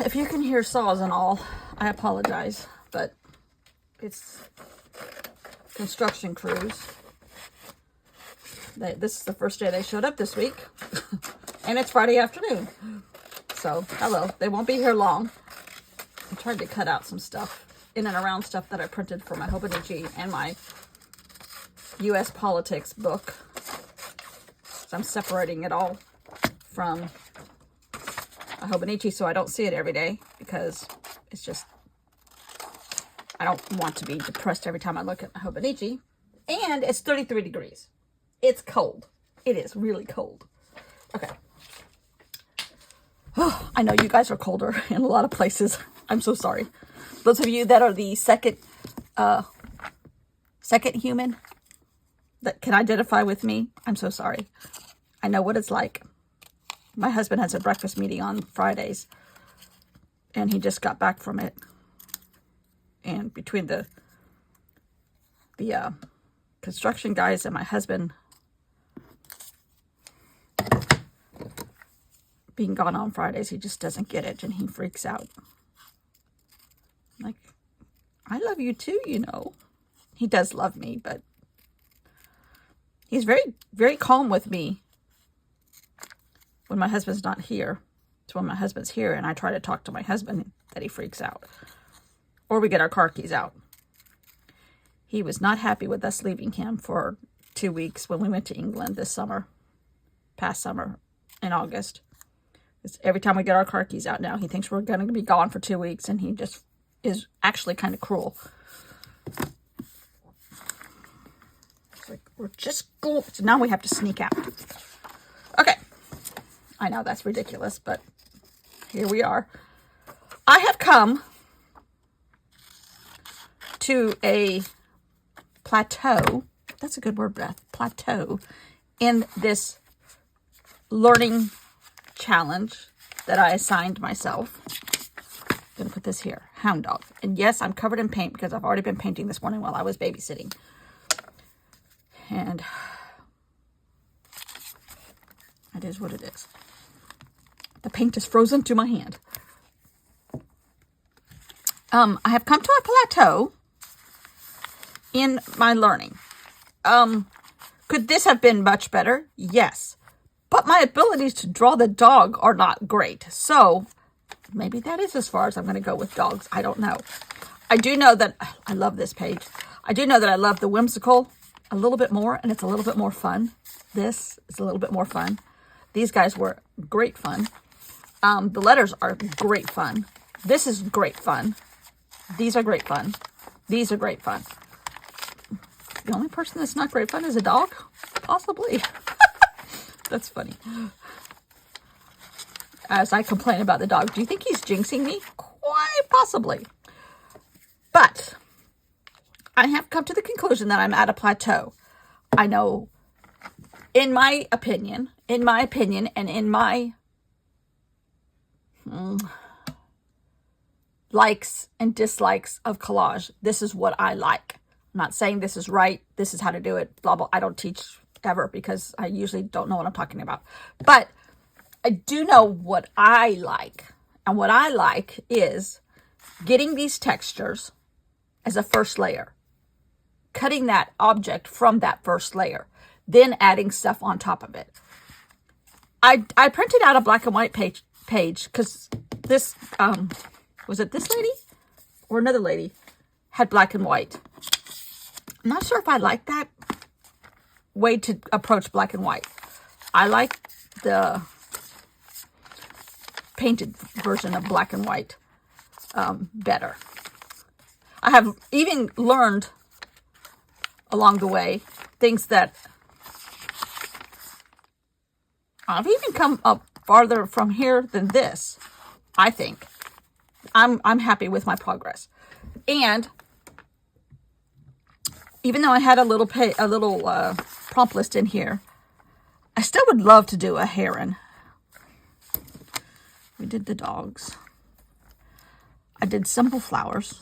if you can hear saws and all, I apologize, but it's construction crews. This is the first day they showed up this week, and it's Friday afternoon. So, hello. They won't be here long. I tried to cut out some stuff, in and around stuff that I printed for my Hobonichi and my U.S. politics book. So I'm separating it all from a Hobonichi so I don't see it every day, because it's just, I don't want to be depressed every time I look at my Hobonichi. And it's 33 degrees. It's cold. It is really cold. Okay. Oh, I know you guys are colder in a lot of places. I'm so sorry. Those of you that are the second human that can identify with me, I'm so sorry. I know what it's like. My husband has a breakfast meeting on Fridays, and he just got back from it. And between the construction guys and my husband being gone on Fridays, he just doesn't get it, and he freaks out. Like, I love you too, you know. He does love me, but he's very, very calm with me when my husband's not here. It's when my husband's here and I try to talk to my husband that he freaks out. Or we get our car keys out. He was not happy with us leaving him for 2 weeks when we went to England this summer. Past summer in August. Every time we get our car keys out now, he thinks we're going to be gone for 2 weeks, and he just is actually kind of cruel. It's like, we're just going. So now we have to sneak out. Okay. I know that's ridiculous, but here we are. I have come to a plateau. That's a good word, Beth. Plateau in this learning challenge that I assigned myself. I'm going to put this here. Hound dog. And yes, I'm covered in paint because I've already been painting this morning while I was babysitting. And it is what it is. The paint is frozen to my hand. I have come to a plateau in my learning. Could this have been much better? Yes. But my abilities to draw the dog are not great. So maybe that is as far as I'm going to go with dogs. I don't know. I do know that I love this page. I do know that I love the whimsical a little bit more, and it's a little bit more fun. This is a little bit more fun. These guys were great fun. The letters are great fun. This is great fun. These are great fun. These are great fun. The only person that's not great fun is a dog? Possibly. That's funny. As I complain about the dog, do you think he's jinxing me? Quite possibly. But I have come to the conclusion that I'm at a plateau. I know, in my opinion, and in my likes and dislikes of collage, this is what I like. I'm not saying this is right. This is how to do it. Blah, blah. I don't teach ever because I usually don't know what I'm talking about. But I do know what I like. And what I like is getting these textures as a first layer. Cutting that object from that first layer. Then adding stuff on top of it. I printed out a black and white page because this, was it this lady or another lady had black and white. I'm not sure if I like that way to approach black and white. I like the painted version of black and white better. I have even learned along the way things that I've even come up farther from here than this. I think I'm happy with my progress. And even though I had a little prompt list in here, I still would love to do a heron. We did the dogs. I did simple flowers,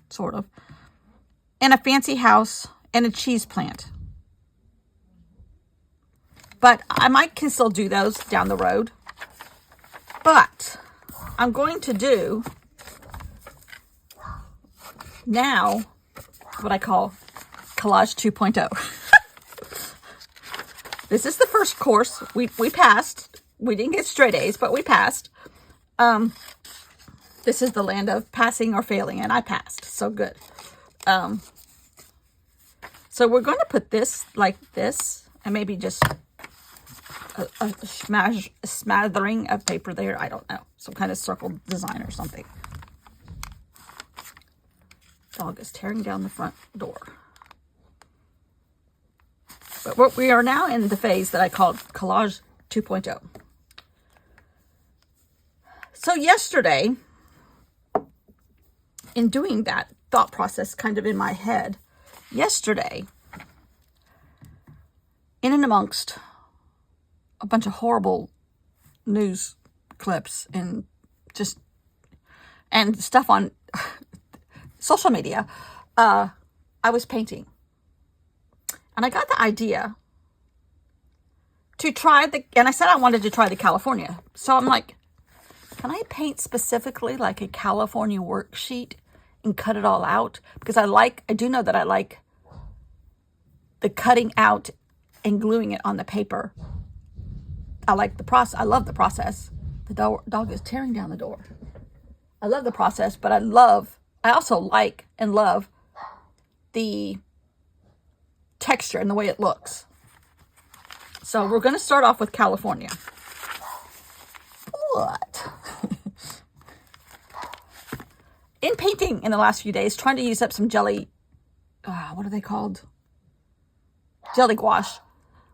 sort of, and a fancy house and a cheese plant. But I might can still do those down the road. But I'm going to do now what I call Collage 2.0. This is the first course. We passed. We didn't get straight A's, but we passed. This is the land of passing or failing, and I passed. So good. So we're going to put this like this, and maybe just a smattering of paper there. I don't know. Some kind of circle design or something. Dog is tearing down the front door. But we are now in the phase that I called Collage 2.0. So yesterday, in doing that thought process kind of in my head, yesterday, in and amongst a bunch of horrible news clips and stuff on social media, I was painting. And I got the idea to try and I said I wanted to try the California. So I'm like, can I paint specifically like a California worksheet and cut it all out? Because I do know that I like the cutting out and gluing it on the paper. I like the process. I love the process. The dog is tearing down the door. I love the process, but I also like and love the texture and the way it looks. So we're going to start off with California. What? In painting in the last few days, trying to use up some jelly, what are they called? Jelly gouache,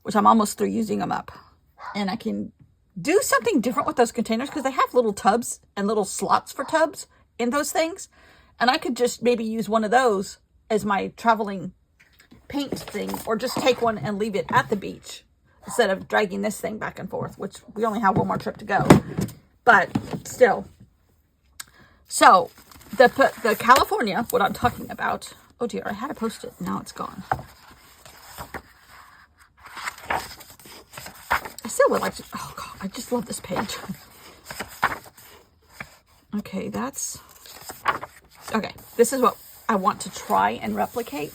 which I'm almost through using them up. And I can do something different with those containers because they have little tubs and little slots for tubs in those things. And I could just maybe use one of those as my traveling paint thing, or just take one and leave it at the beach instead of dragging this thing back and forth, which we only have one more trip to go. But still. So the California, what I'm talking about. Oh dear, I had a Post-it. Now it's gone. I still would like to. Oh God, I just love this page. Okay, okay. This is what I want to try and replicate.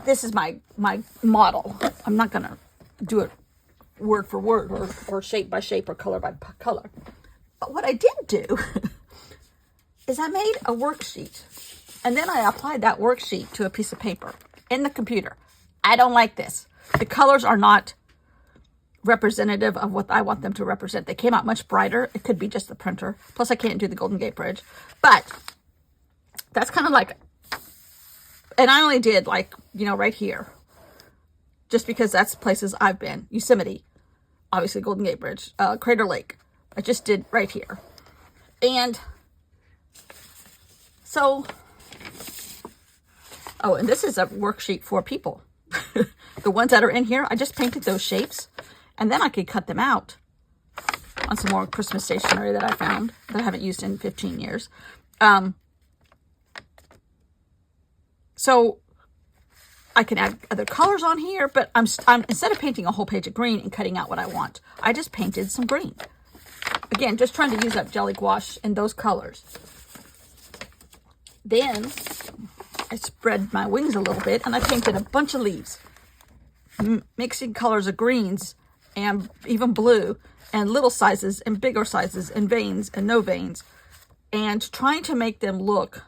This is my model. I'm not gonna do it word for word or shape by shape or color by color. But what I did do is I made a worksheet, and then I applied that worksheet to a piece of paper in the computer. I don't like this. The colors are not representative of what I want them to represent. They came out much brighter. It could be just the printer. Plus, I can't do the Golden Gate Bridge. But that's kind of like, and I only did like, right here. Just because that's places I've been. Yosemite, obviously Golden Gate Bridge, Crater Lake. I just did right here. And so, and this is a worksheet for people. The ones that are in here, I just painted those shapes, and then I could cut them out on some more Christmas stationery that I found that I haven't used in 15 years. So I can add other colors on here, but I'm instead of painting a whole page of green and cutting out what I want, I just painted some green. Again, just trying to use up jelly gouache in those colors. Then I spread my wings a little bit, and I painted a bunch of leaves, mixing colors of greens and even blue, and little sizes and bigger sizes, and veins and no veins, and trying to make them look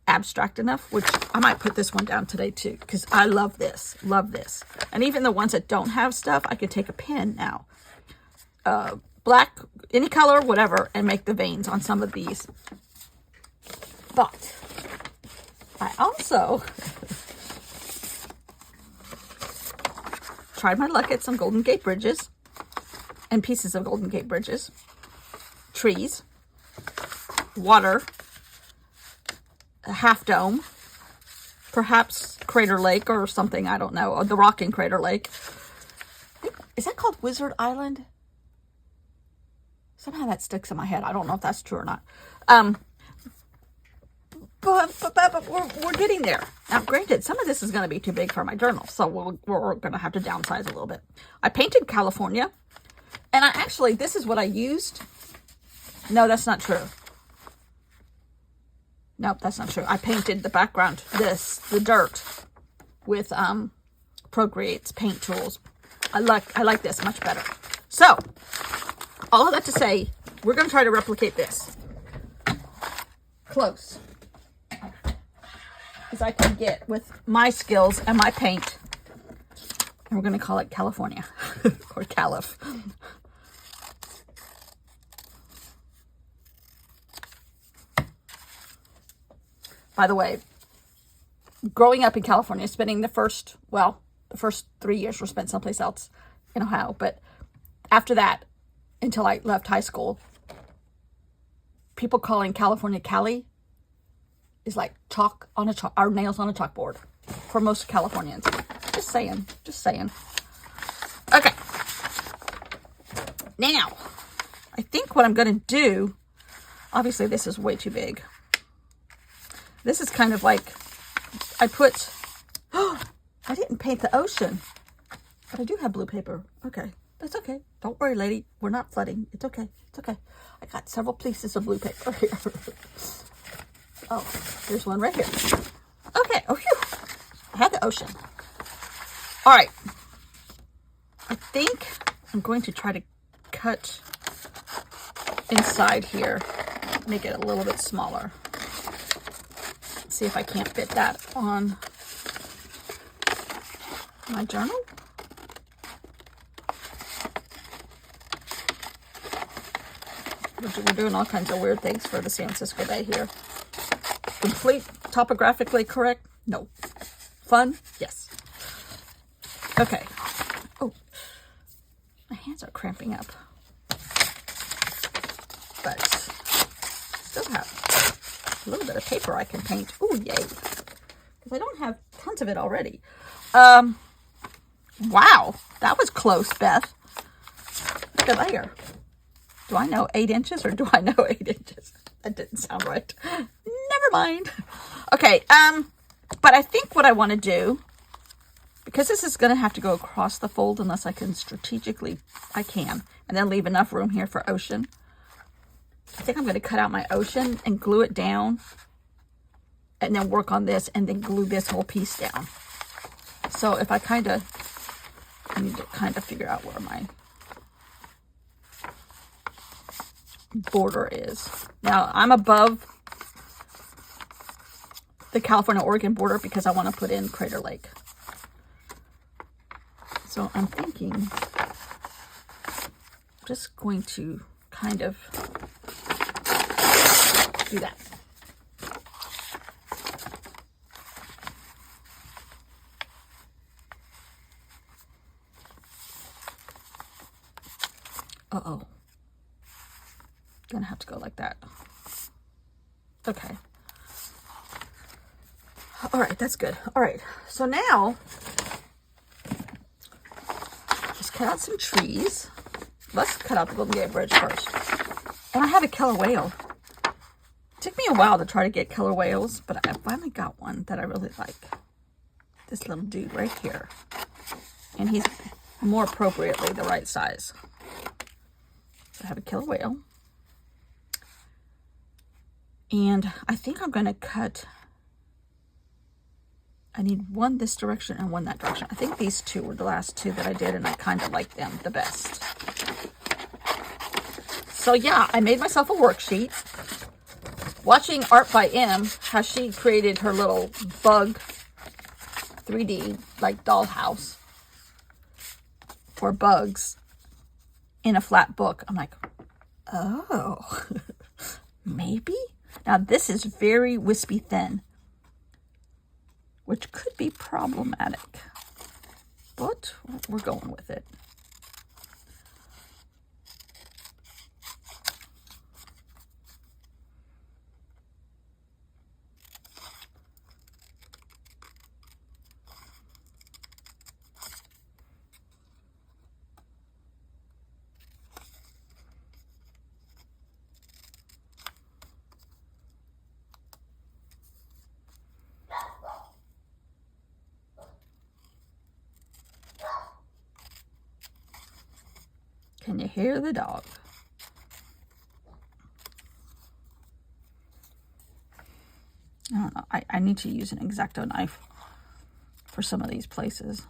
abstract enough, which I might put this one down today too, because I love this. And even the ones that don't have stuff, I could take a pen now, black, any color, whatever, and make the veins on some of these. But I also tried my luck at some Golden Gate Bridges and pieces of Golden Gate Bridges, trees, water, a half dome, perhaps Crater Lake or something, I don't know, or the rock in Crater Lake. Is that called Wizard Island? Somehow that sticks in my head. I don't know if that's true or not. But we're getting there. Now, granted, some of this is going to be too big for my journal, so we're going to have to downsize a little bit. I painted California, And I actually, this is what I used. No, that's not true. Nope, that's not true. I painted the background, the dirt, with Procreate's paint tools. I like this much better. So, all of that to say, we're going to try to replicate this. Close. As I can get with my skills and my paint. And we're going to call it California. Or Calif. By the way, growing up in California, spending the first 3 years were spent someplace else in Ohio. But after that, until I left high school, people calling California Cali is like chalk on our nails on a chalkboard for most Californians. Just saying. Okay. Now, I think what I'm going to do, obviously this is way too big. This is kind of like, I didn't paint the ocean, but I do have blue paper. Okay, that's okay. Don't worry, lady. We're not flooding. It's okay. It's okay. I got several pieces of blue paper here. Oh, there's one right here. Okay. Oh, phew. I had the ocean. All right. I think I'm going to try to cut inside here, make it a little bit smaller. See if I can't fit that on my journal. We're doing all kinds of weird things for the San Francisco Bay here. Complete topographically correct? No. Fun? Yes. Okay. Oh, my hands are cramping up. But still have a little bit of paper I can paint. Ooh, yay. Because I don't have tons of it already. Wow. That was close, Beth. Look at there. Do I know 8 inches or do I know 8 inches? That didn't sound right. Never mind. Okay, but I think what I want to do, because this is going to have to go across the fold unless I can strategically, and then leave enough room here for ocean. I think I'm going to cut out my ocean and glue it down and then work on this and then glue this whole piece down. So if I need to kind of figure out where my border is. Now I'm above the California-Oregon border because I want to put in Crater Lake. So I'm thinking I'm just going to kind of do that. Uh-oh. Gonna have to go like that. Okay. All right, that's good. All right, so now just cut out some trees. Let's cut out the Golden Gate Bridge first. And I have a killer whale. It took me a while to try to get killer whales, but I finally got one that I really like. This little dude right here. And he's more appropriately the right size. So I have a killer whale. And I think I'm going to cut, I need one this direction and one that direction. I think these two were the last two that I did, and I kind of like them the best. So yeah, I made myself a worksheet. Watching Art by M, how she created her little bug 3D, like dollhouse for bugs in a flat book. I'm like, oh, maybe? Now this is very wispy thin, which could be problematic, but we're going with it. Can you hear the dog? I don't know. I need to use an X-Acto knife for some of these places.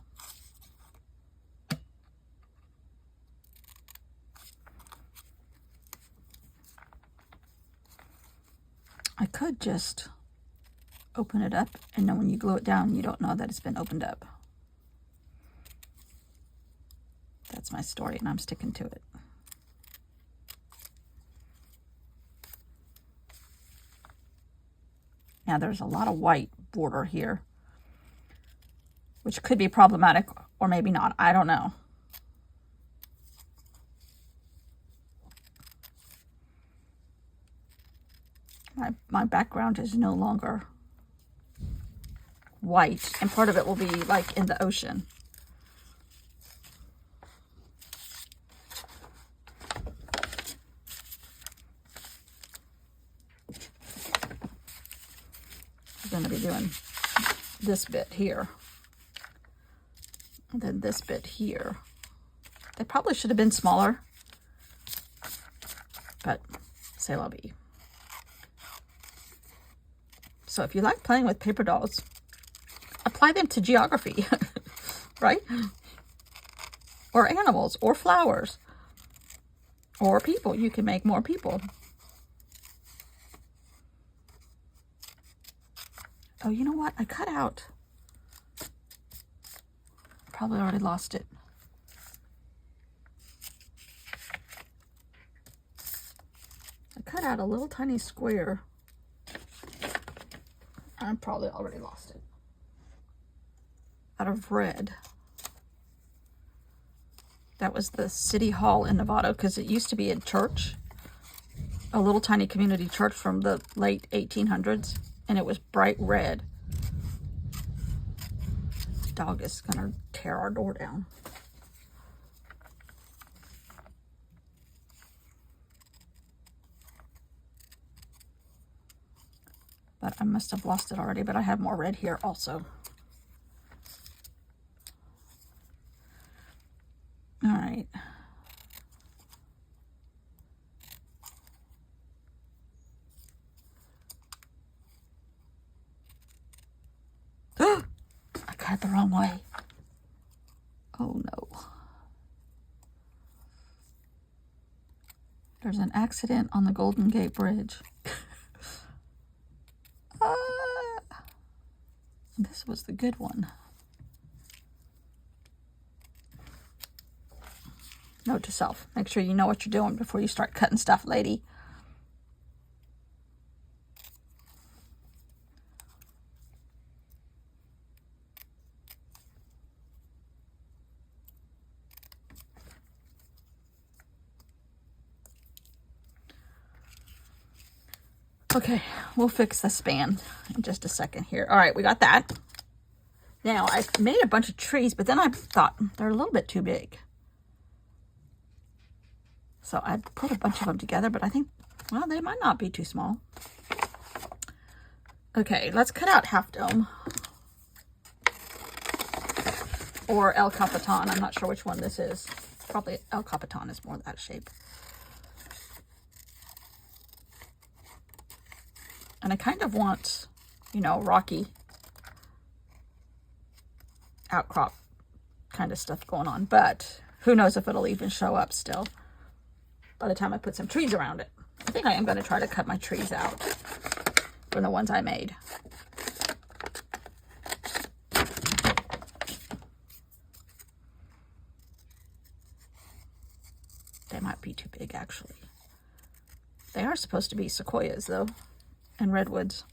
I could just open it up, and then when you glue it down, you don't know that it's been opened up. That's my story, and I'm sticking to it. Now, there's a lot of white border here, which could be problematic, or maybe not. I don't know. My background is no longer white, and part of it will be like in the ocean. I'm going to be doing this bit here, and then this bit here. They probably should have been smaller, but c'est la vie. So if you like playing with paper dolls, apply them to geography, right? Or animals, or flowers, or people. You can make more people. Oh, you know what? I cut out. Probably already lost it. I cut out a little tiny square. I probably already lost it. Out of red. That was the City Hall in Nevada, because it used to be a church. A little tiny community church from the late 1800s. And it was bright red. Dog is gonna tear our door down. But I must have lost it already, but I have more red here also. All right. I cut it the wrong way. Oh no. There's an accident on the Golden Gate Bridge. This was the good one. Note to self. Make sure you know what you're doing before you start cutting stuff, lady. Okay, we'll fix the span in just a second here. All right, we got that. Now, I made a bunch of trees, but then I thought they're a little bit too big. So I put a bunch of them together, but I think, well, they might not be too small. Okay, let's cut out Half Dome. Or El Capitan. I'm not sure which one this is. Probably El Capitan is more that shape. And I kind of want, you know, rocky outcrop kind of stuff going on. But who knows if it'll even show up still by the time I put some trees around it. I think I am going to try to cut my trees out from the ones I made. They might be too big, actually. They are supposed to be sequoias, though. And redwoods.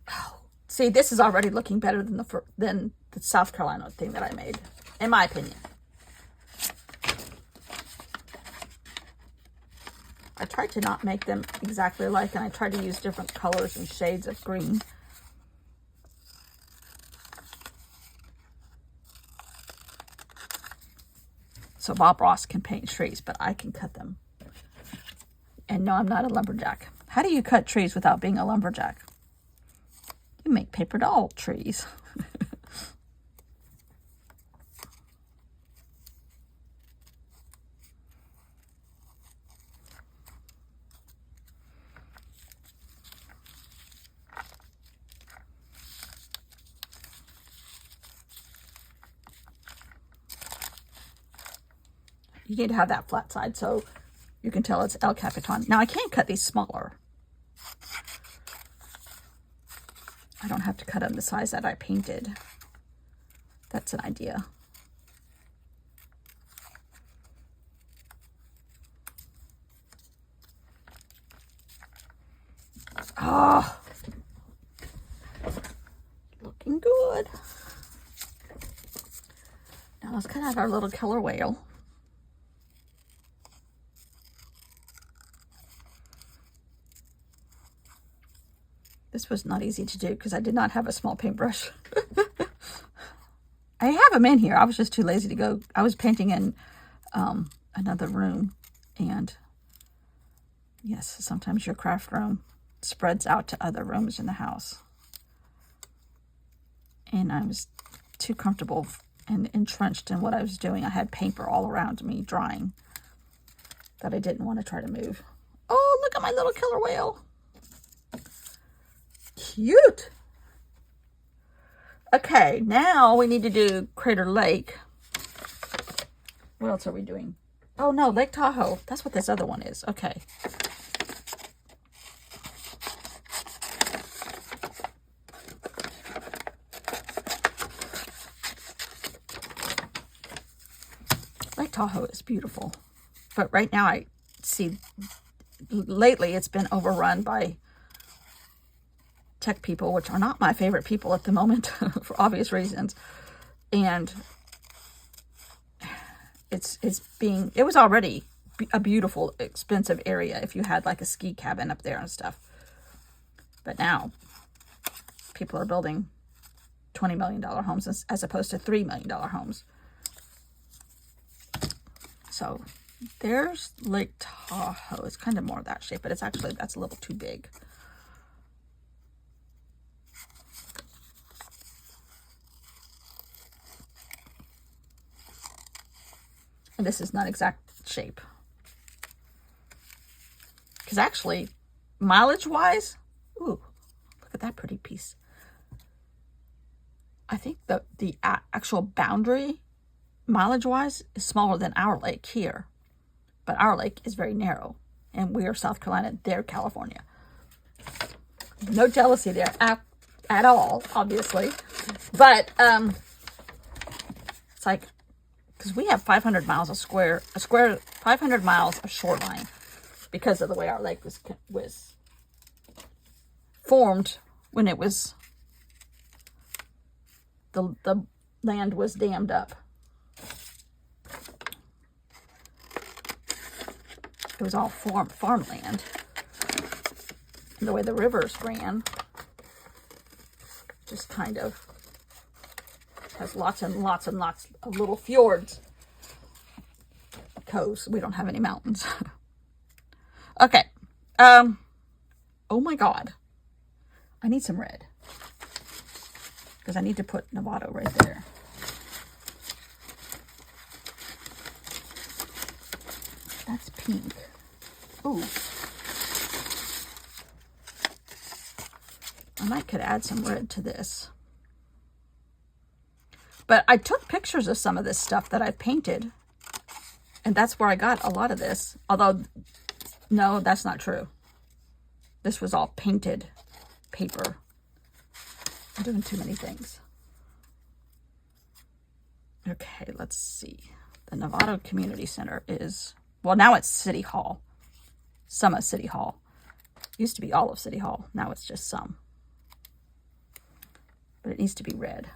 Oh, see, this is already looking better than the South Carolina thing that I made, in my opinion. I tried to not make them exactly alike, and I tried to use different colors and shades of green. So Bob Ross can paint trees, but I can cut them. And no, I'm not a lumberjack. How do you cut trees without being a lumberjack? You make paper doll trees. You need to have that flat side so you can tell it's El Capitan. Now I can cut these smaller. I don't have to cut them the size that I painted. That's an idea. Oh, looking good. Now let's cut out our little killer whale. This was not easy to do because I did not have a small paintbrush. I have them in here. I was just too lazy to go. I was painting in another room. And yes, sometimes your craft room spreads out to other rooms in the house. And I was too comfortable and entrenched in what I was doing. I had paper all around me drying that I didn't want to try to move. Oh, look at my little killer whale. Cute. Okay, now we need to do Crater Lake. What else are we doing? Oh no, Lake Tahoe. That's what this other one is. Okay. Lake Tahoe is beautiful. But right now I see, lately it's been overrun by tech people, which are not my favorite people at the moment for obvious reasons. And it was already a beautiful, expensive area if you had like a ski cabin up there and stuff. But now people are building $20 million homes as opposed to $3 million homes. So there's Lake Tahoe. It's kind of more of that shape, but it's actually, that's a little too big. And this is not exact shape. Because actually, mileage-wise, ooh, look at that pretty piece. I think the actual boundary, mileage-wise, is smaller than our lake here. But our lake is very narrow. And we are South Carolina, they're California. No jealousy there at all, obviously. But it's like, because we have 500 miles 500 miles of shoreline because of the way our lake was formed when it was, the land was dammed up. It was all farmland. And the way the rivers ran just kind of has lots and lots and lots of little fjords. Coves. We don't have any mountains. Okay. Oh my God. I need some red. Because I need to put Novato right there. That's pink. Ooh. I could add some red to this. But I took pictures of some of this stuff that I painted. And that's where I got a lot of this. Although, no, that's not true. This was all painted paper. I'm doing too many things. Okay, let's see. The Novato Community Center is, well, now it's City Hall. Some of City Hall. It used to be all of City Hall. Now it's just some. But it needs to be red.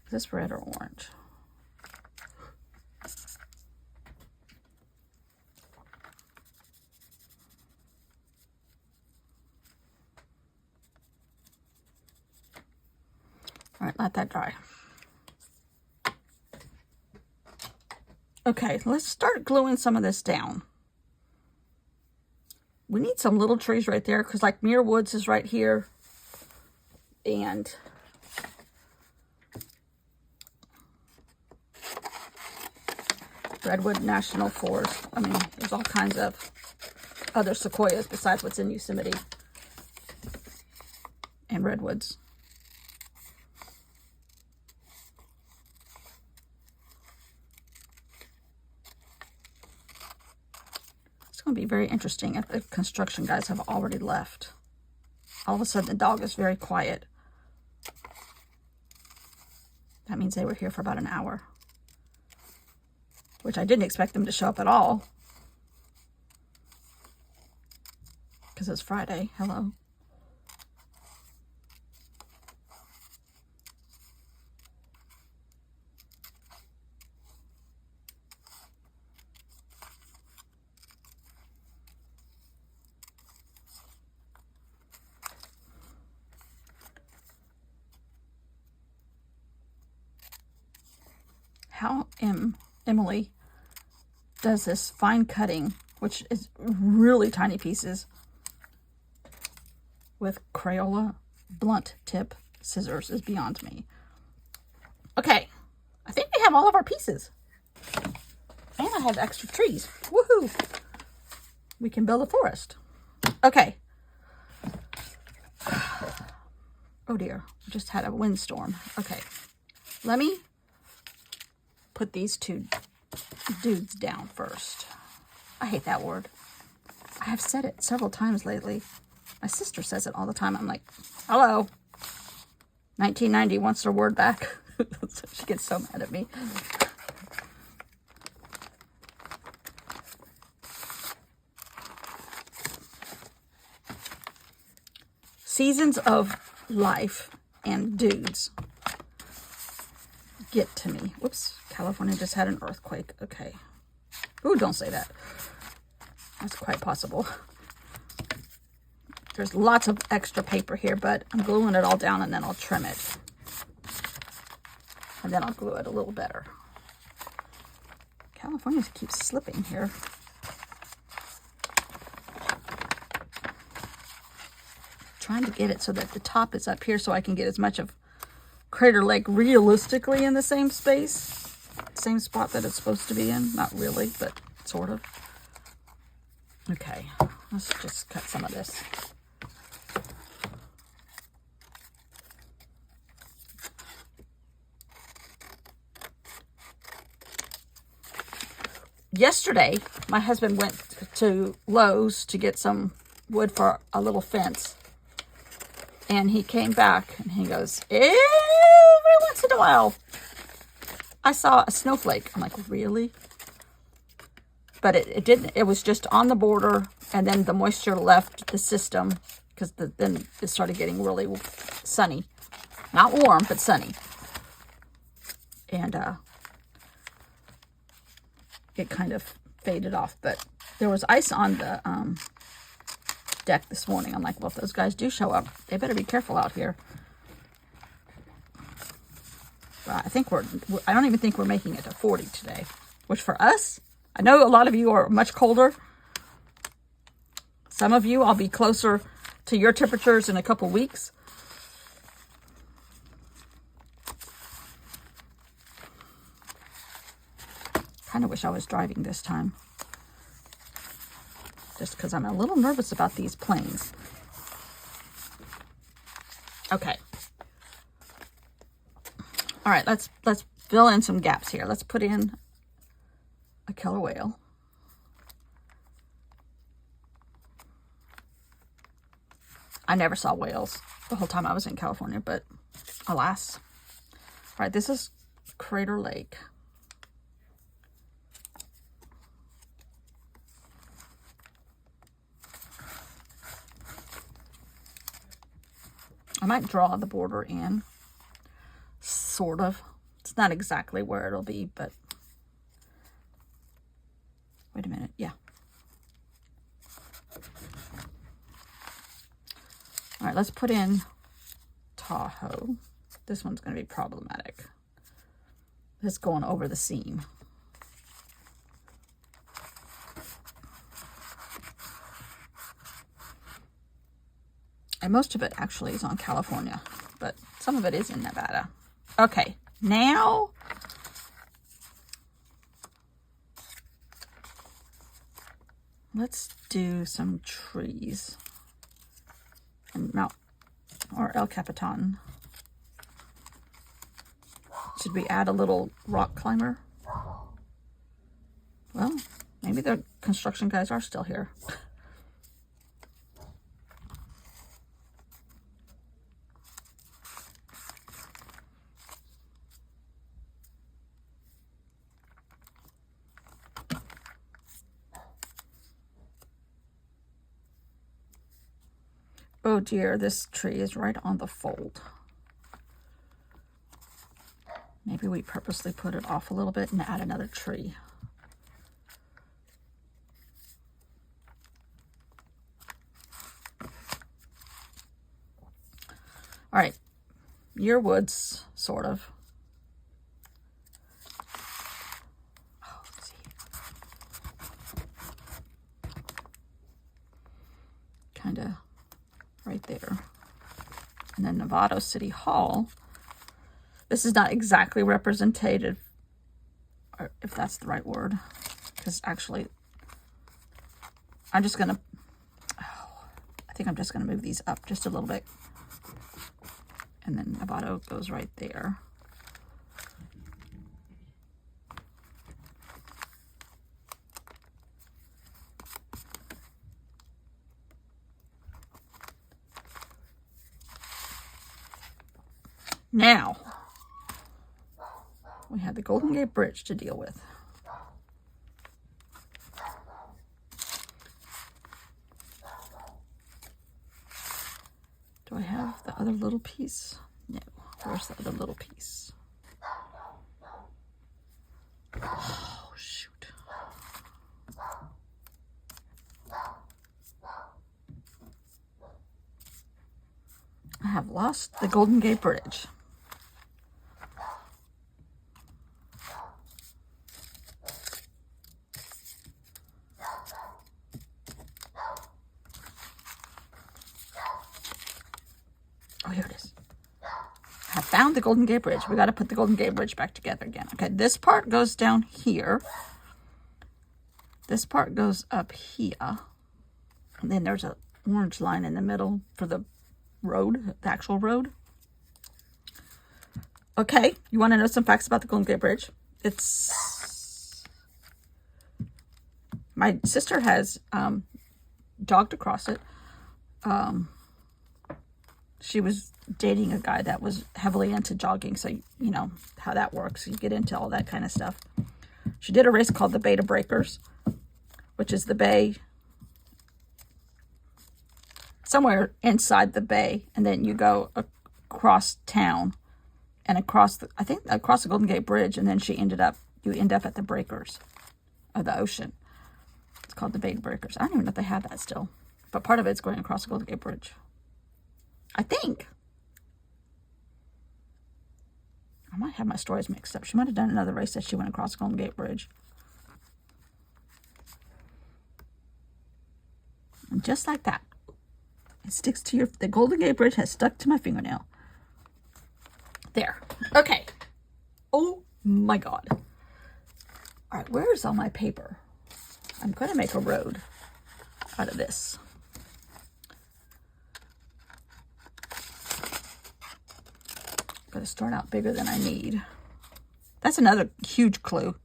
Is this red or orange? All right, let that dry. Okay, let's start gluing some of this down. We need some little trees right there because like Muir Woods is right here. And Redwood National Forest. I mean, there's all kinds of other sequoias besides what's in Yosemite and redwoods. going to be very interesting if the construction guys have already left. All of a sudden, the dog is very quiet. That means they were here for about an hour, which I didn't expect them to show up at all because it's Friday. Hello. How Emily does this fine cutting, which is really tiny pieces, with Crayola blunt tip scissors is beyond me. Okay, I think we have all of our pieces. And I have extra trees. Woohoo! We can build a forest. Okay. Oh dear, we just had a windstorm. Okay, let me put these two dudes down first. I hate that word. I have said it several times lately. My sister says it all the time. I'm like, hello. 1990 wants her word back. She gets so mad at me. Seasons of life and dudes get to me. Whoops. California just had an earthquake. Okay. Ooh, don't say that. That's quite possible. There's lots of extra paper here, but I'm gluing it all down and then I'll trim it. And then I'll glue it a little better. California keeps slipping here. Trying to get it so that the top is up here so I can get as much of Crater Lake realistically in the same space. Same spot that it's supposed to be in. Not really, but sort of. Okay, let's just cut some of this. Yesterday, my husband went to Lowe's to get some wood for a little fence. And he came back and he goes, every once in a while, I saw a snowflake. I'm like, really? But it didn't. It was just on the border, and then the moisture left the system because then it started getting really sunny. Not warm, but sunny. And it kind of faded off. But there was ice on the deck this morning. I'm like, well, if those guys do show up, they better be careful out here. I think I don't even think we're making it to 40 today, which for us, I know a lot of you are much colder. Some of you, I'll be closer to your temperatures in a couple weeks. Kind of wish I was driving this time. Just because I'm a little nervous about these planes. Okay. All right, let's fill in some gaps here. Let's put in a killer whale. I never saw whales the whole time I was in California, but alas. All right, this is Crater Lake. I might draw the border in. Sort of. It's not exactly where it'll be, but wait a minute. Yeah. All right, let's put in Tahoe. This one's going to be problematic. It's going over the seam. And most of it actually is on California, but some of it is in Nevada. Okay, now let's do some trees. And or El Capitan. Should we add a little rock climber? Well, Maybe the construction guys are still here. Oh dear, this tree is right on the fold. Maybe we purposely put it off a little bit and add another tree. All right, your woods, sort of. Oh, let's see. Kind of right there. And then Novato City Hall. This is not exactly representative, or if that's the right word, because actually, I'm just going to, I think I'm just going to move these up just a little bit. And then Novato goes right there. Now, we have the Golden Gate Bridge to deal with. Do I have the other little piece? No. Where's the other little piece? Oh, shoot. I have lost the Golden Gate Bridge. Oh, here it is. I found the Golden Gate Bridge. We got to put the Golden Gate Bridge back together again. Okay, this part goes down here. This part goes up here. And then there's an orange line in the middle for the road, the actual road. Okay, you want to know some facts about the Golden Gate Bridge? It's... My sister has jogged across it. She was dating a guy that was heavily into jogging, so you know how that works. You get into all that kind of stuff. She did a race called the Bay to Breakers, which is the bay somewhere inside the bay, and then you go across town and across the, I think across the Golden Gate Bridge, and then you end up at the breakers of the ocean. It's called the Bay to Breakers. I don't even know if they have that still, but part of it's going across the Golden Gate Bridge, I think. I might have my stories mixed up. She might have done another race that she went across the Golden Gate Bridge. And just like that, it sticks to your, the Golden Gate Bridge has stuck to my fingernail. There. Okay. Oh my God. All right, where's all my paper? I'm going to make a road out of this. Got to start out bigger than I need. That's another huge clue.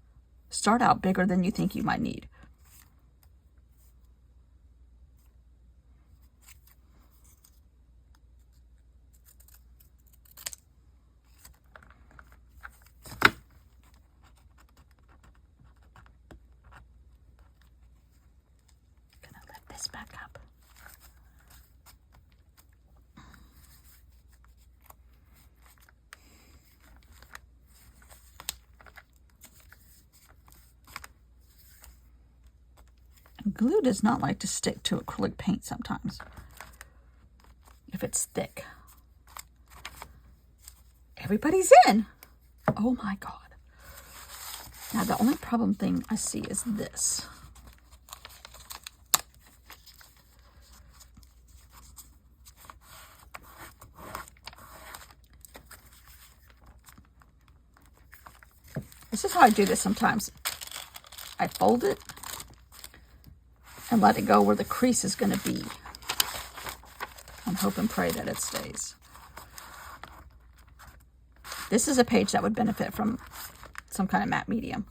Start out bigger than you think you might need. Gonna lift this back up. Glue does not like to stick to acrylic paint sometimes, if it's thick. Everybody's in. Oh my God. Now the only problem thing I see is this. This is how I do this sometimes. I fold it and let it go where the crease is going to be, and hope and pray that it stays. This is a page that would benefit from some kind of matte medium.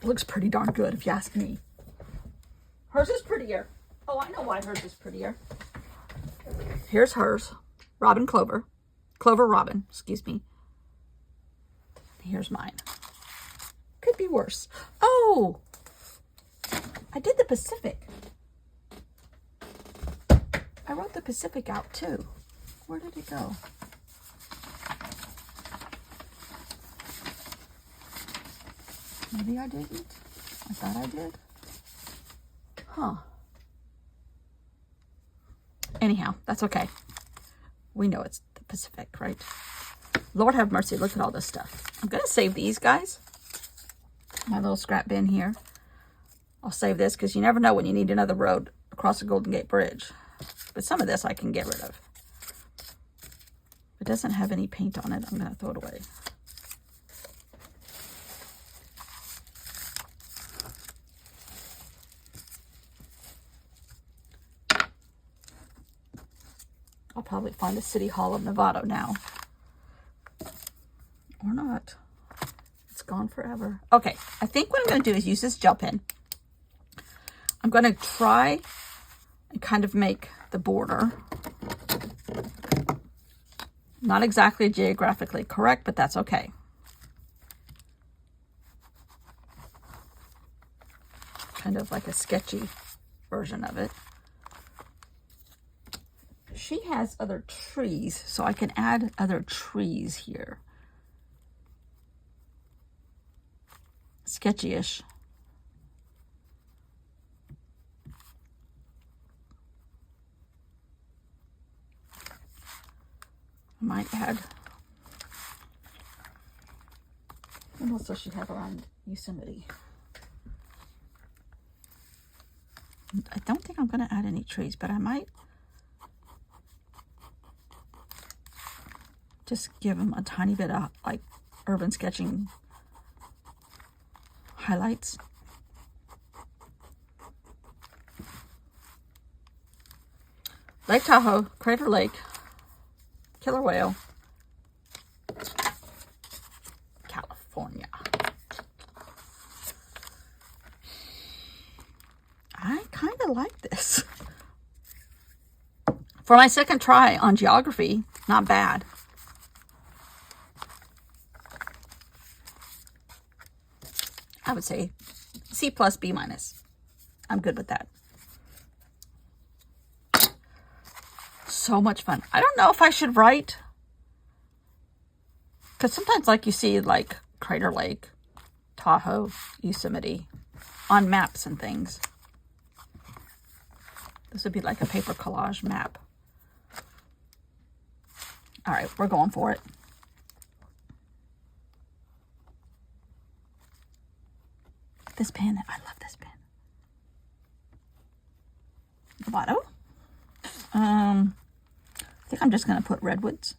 It looks pretty darn good if you ask me. Hers is prettier. Oh, I know why hers is prettier. Here's hers. Robin Clover. Clover Robin, excuse me. Here's mine. Could be worse. Oh! I did the Pacific. I wrote the Pacific out too. Where did it go? Maybe I didn't. I thought I did. Huh. Anyhow, that's okay. We know it's the Pacific, right? Lord have mercy, look at all this stuff. I'm going to save these guys. My little scrap bin here. I'll save this because you never know when you need another road across the Golden Gate Bridge. But some of this I can get rid of. If it doesn't have any paint on it, I'm going to throw it away. I'll probably find a City Hall of Novato now. Or not. It's gone forever. Okay, I think what I'm going to do is use this gel pen. I'm going to try and kind of make the border not exactly geographically correct, but that's okay. Kind of like a sketchy version of it. She has other trees, so I can add other trees here. Sketchy-ish. I might add. What else does she have around Yosemite? I don't think I'm going to add any trees, but I might just give them a tiny bit of like urban sketching highlights. Lake Tahoe, Crater Lake, Killer Whale, California. I kind of like this. For my second try on geography, not bad. I would say C plus, B minus. I'm good with that. So much fun. I don't know if I should write, because sometimes like you see like Crater Lake, Tahoe, Yosemite on maps and things. This would be like a paper collage map. All right, we're going for it. This pen, I love this pen. Novato. I think I'm just going to put redwoods.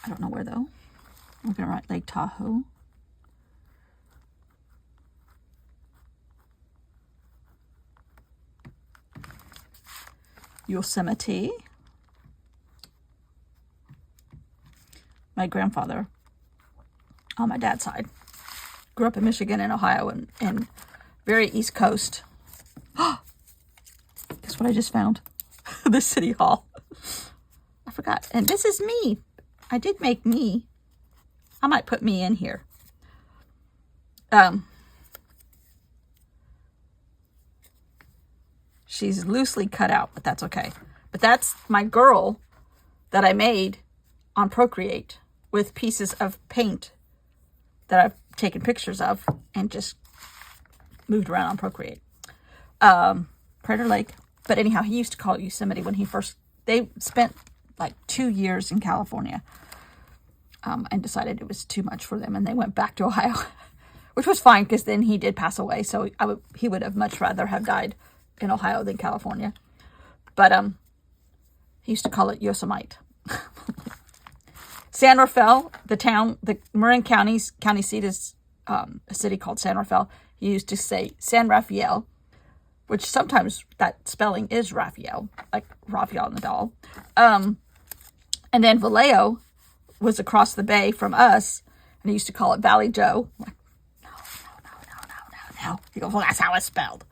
I don't know where though. I'm going to write Lake Tahoe. Yosemite. My grandfather on my dad's side grew up in Michigan and Ohio and very East Coast. Guess what I just found? The City Hall. I forgot. And this is me. I did make me. I might put me in here. She's loosely cut out, but that's okay. But that's my girl that I made on Procreate with pieces of paint that I've taken pictures of and just moved around on Procreate. Crater Lake. But anyhow, he used to call it Yosemite when he first, they spent like 2 years in California and decided it was too much for them. And they went back to Ohio, which was fine because then he did pass away. So he would have much rather have died in Ohio than California. But he used to call it Yosemite. San Rafael, the town, the Marin county seat is a city called San Rafael. He used to say San Rafael, which sometimes that spelling is Raphael, like Rafael Nadal. And then Vallejo was across the bay from us, and he used to call it Valley Joe. Like, no, how. He goes, well, that's how it's spelled.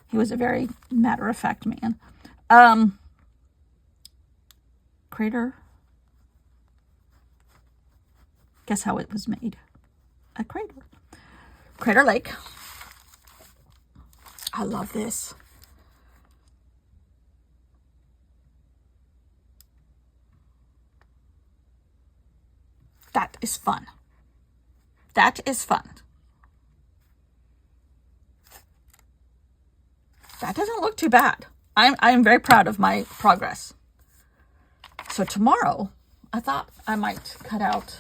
He was a very matter-of-fact man. Crater. Guess how it was made? A crater. Crater Lake. I love this. That is fun. That is fun. That doesn't look too bad. I'm very proud of my progress. So tomorrow, I thought I might cut out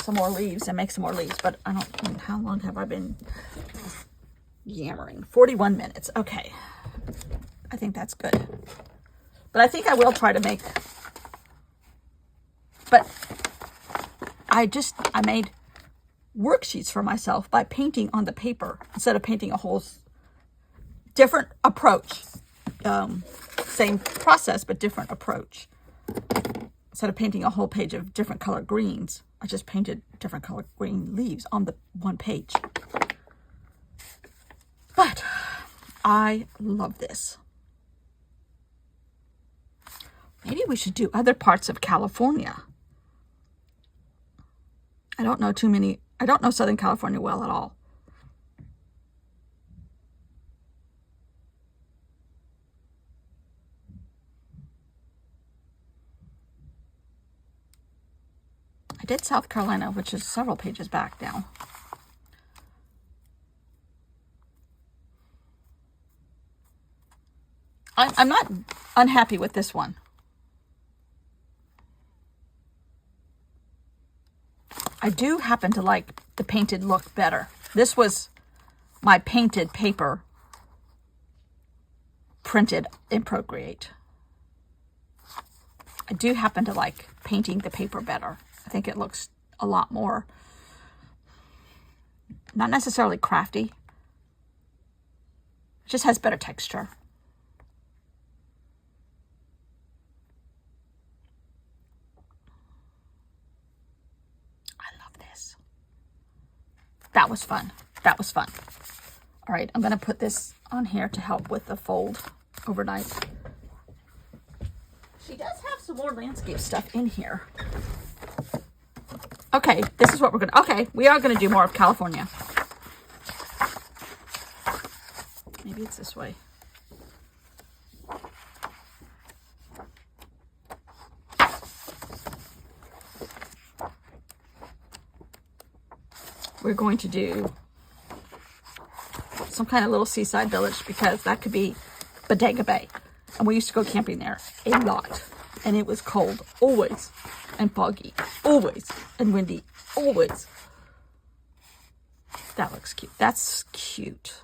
some more leaves and make some more leaves, but I don't, how long have I been yammering? 41 minutes. Okay. I think that's good. But I think I will try to make, but I made worksheets for myself by painting on the paper instead of painting a whole different approach. Same process, but different approach. Instead of painting a whole page of different color greens, I just painted different color green leaves on the one page. But I love this. Maybe we should do other parts of California. I don't know Southern California well at all. I did South Carolina, which is several pages back now. I'm not unhappy with this one. I do happen to like the painted look better. This was my painted paper printed in Procreate. I do happen to like painting the paper better. I think it looks a lot more, not necessarily crafty. It just has better texture. I love this. That was fun. That was fun. All right, I'm going to put this on here to help with the fold overnight. She does have some more landscape stuff in here. Okay, this is what we're going to... Okay, we are going to do more of California. Maybe it's this way. We're going to do some kind of little seaside village because that could be Bodega Bay. And we used to go camping there a lot. And it was cold, always. And foggy, always. And windy, always. That looks cute. That's cute.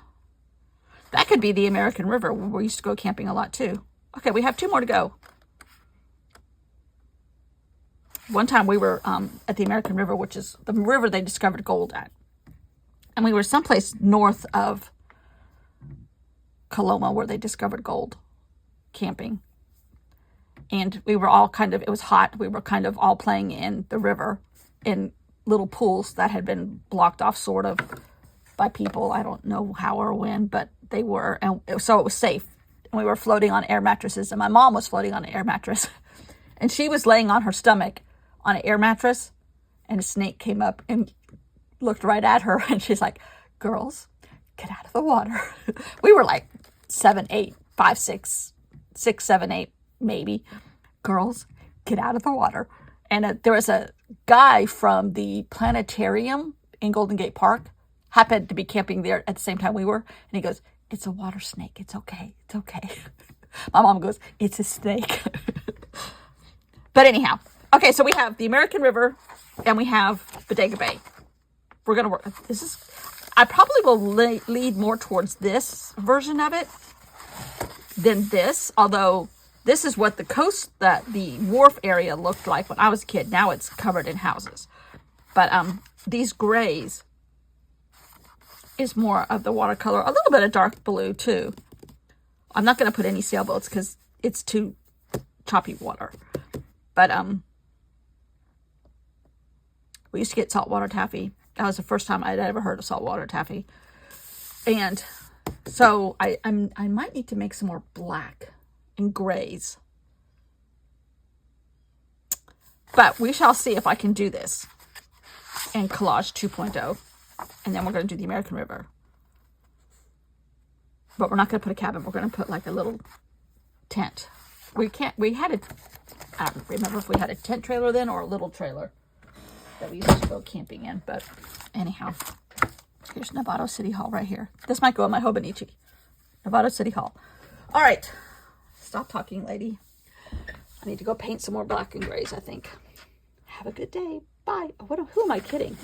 That could be the American River where we used to go camping a lot too. Okay, we have 2 more to go. One time we were at the American River, which is the river they discovered gold at. And we were someplace north of Coloma where they discovered gold, camping. And we were all kind of, it was hot. We were kind of all playing in the river in little pools that had been blocked off sort of by people. I don't know how or when, but they were. And so it was safe. And we were floating on air mattresses. And my mom was floating on an air mattress. And she was laying on her stomach on an air mattress. And a snake came up and looked right at her. And she's like, girls, get out of the water. We were like 7, 8, 5, 6, 6, 7, 8. Maybe. Girls, get out of the water. And there was a guy from the planetarium in Golden Gate Park, happened to be camping there at the same time we were. And he goes, it's a water snake. It's okay. It's okay. My mom goes, it's a snake. But anyhow. Okay, so we have the American River and we have Bodega Bay. We're going to work. I probably will lead more towards this version of it than this, although this is what the coast, the wharf area looked like when I was a kid. Now it's covered in houses. But these grays is more of the watercolor. A little bit of dark blue too. I'm not going to put any sailboats because it's too choppy water. But we used to get saltwater taffy That was the first time I'd ever heard of saltwater taffy. And so I might need to make some more black and grays. But we shall see if I can do this in Collage 2.0. And then we're going to do the American River. But we're not going to put a cabin. We're going to put like a little tent. We had a, I don't remember if we had a tent trailer then or a little trailer that we used to go camping in. But anyhow, here's Novato City Hall right here. This might go in my Hobonichi. Novato City Hall. All right. Stop talking, lady. I need to go paint some more black and grays, I think. Have a good day. Bye. Oh, who am I kidding?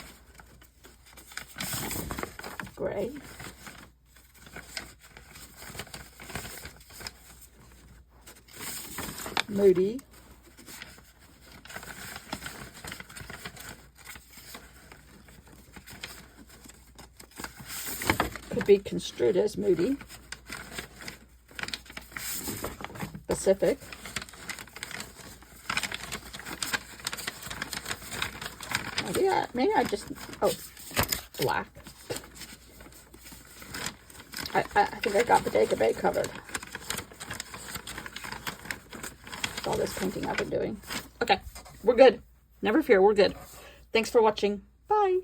Gray. Moody. Could be construed as moody. Pacific. Maybe I just, black. I think I got Bodega Bay covered. With all this painting I've been doing. Okay, we're good. Never fear, we're good. Thanks for watching. Bye.